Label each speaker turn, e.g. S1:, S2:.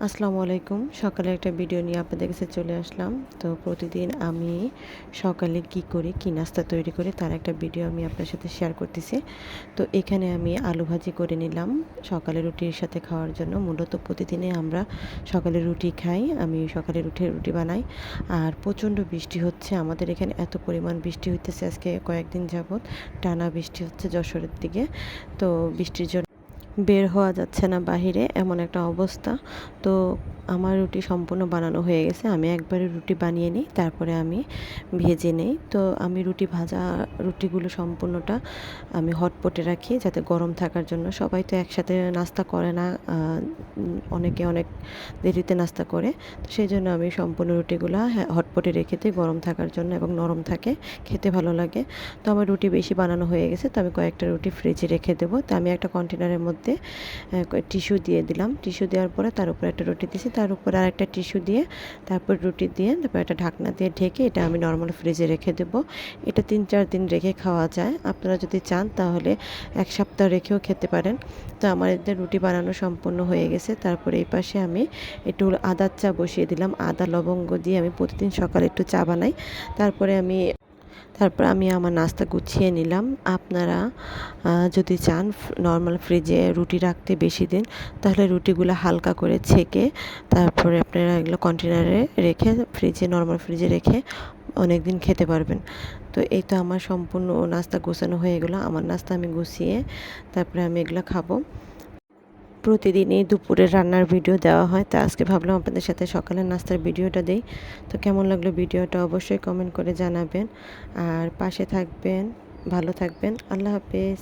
S1: আসসালামু আলাইকুম। সকালে একটা ভিডিও নিয়ে আপনাদের কাছে চলে আসলাম। তো প্রতিদিন আমি সকালে কি করি, কি নাস্তা তৈরি করি তার একটা ভিডিও আমি আপনার সাথে শেয়ার করতেছি। তো এখানে আমি আলু ভাজি করে নিলাম সকালে রুটির সাথে খাওয়ার জন্য। মূলত প্রতিদিনে আমরা সকালে রুটি খাই। আমি সকালে রুটি বানাই। আর প্রচণ্ড বৃষ্টি হচ্ছে। আমাদের এখানে এত পরিমাণ বৃষ্টি হইতেছে আজকে কয়েকদিন যাবৎ। টানা বৃষ্টি হচ্ছে যশোরের দিকে। তো বৃষ্টির জন্য বের হওয়া যাচ্ছে না বাহিরে, এমন একটা অবস্থা। তো আমার রুটি সম্পূর্ণ বানানো হয়ে গেছে। আমি একবারে রুটি বানিয়ে নিই, তারপরে আমি ভেজে নেই। তো আমি ভাজা রুটিগুলো সম্পূর্ণটা আমি হটপটে রাখি যাতে গরম থাকার জন্য। সবাই তো একসাথে নাস্তা করে না, অনেকে অনেক দেরিতে নাস্তা করে। তো সেই জন্য আমি সম্পূর্ণ রুটিগুলো হটপটে রেখে দিই গরম থাকার জন্য, এবং নরম থাকে, খেতে ভালো লাগে। তো আমার রুটি বেশি বানানো হয়ে গেছে, তো আমি কয়েকটা রুটি ফ্রিজে রেখে দেবো। তো আমি একটা কন্টেনারের মধ্যে টিস্যু দিয়ে দিলাম। টিস্যু দেওয়ার পরে তার উপরে একটা রুটি দিয়েছি, তার উপরে আরেকটা টিস্যু দিয়ে, তারপর রুটি দিয়ে, তারপর একটা ঢাকনা দিয়ে ঢেকে এটা আমি নর্মাল ফ্রিজে রেখে দেবো। এটা 3-4 দিন রেখে খাওয়া যায়। আপনারা যদি চান তাহলে 1 সপ্তাহ রেখেও খেতে পারেন। তো আমার এদের রুটি বানানো সম্পূর্ণ হয়ে গেছে। তারপরে এই পাশে আমি একটু আদার চা বসিয়ে দিলাম। আদা লবঙ্গ দিয়ে আমি প্রতিদিন সকালে একটু চা বানাই। তারপর আমি আমার নাস্তা গুছিয়ে নিলাম। আপনারা যদি চান নর্মাল ফ্রিজে রুটি রাখতে বেশি দিন, তাহলে রুটিগুলো হালকা করে ছেঁকে তারপরে আপনারা এগুলো কন্টেনারে রেখে নর্মাল ফ্রিজে রেখে অনেক দিন খেতে পারবেন। তো এই তো আমার সম্পূর্ণ নাস্তা গোছানো হয়ে গেলো। আমার নাস্তা আমি গুছিয়ে তারপরে আমি এগুলো খাবো। প্রতিদিনই দুপুরের রান্নার ভিডিও দেওয়া হয়, তা আজকে ভাবলাম আপনাদের সাথে সকালের নাস্তার ভিডিওটা দেই। তো কেমন লাগলো ভিডিওটা অবশ্যই কমেন্ট করে জানাবেন, আর পাশে থাকবেন। ভালো থাকবেন। আল্লাহ হাফেজ।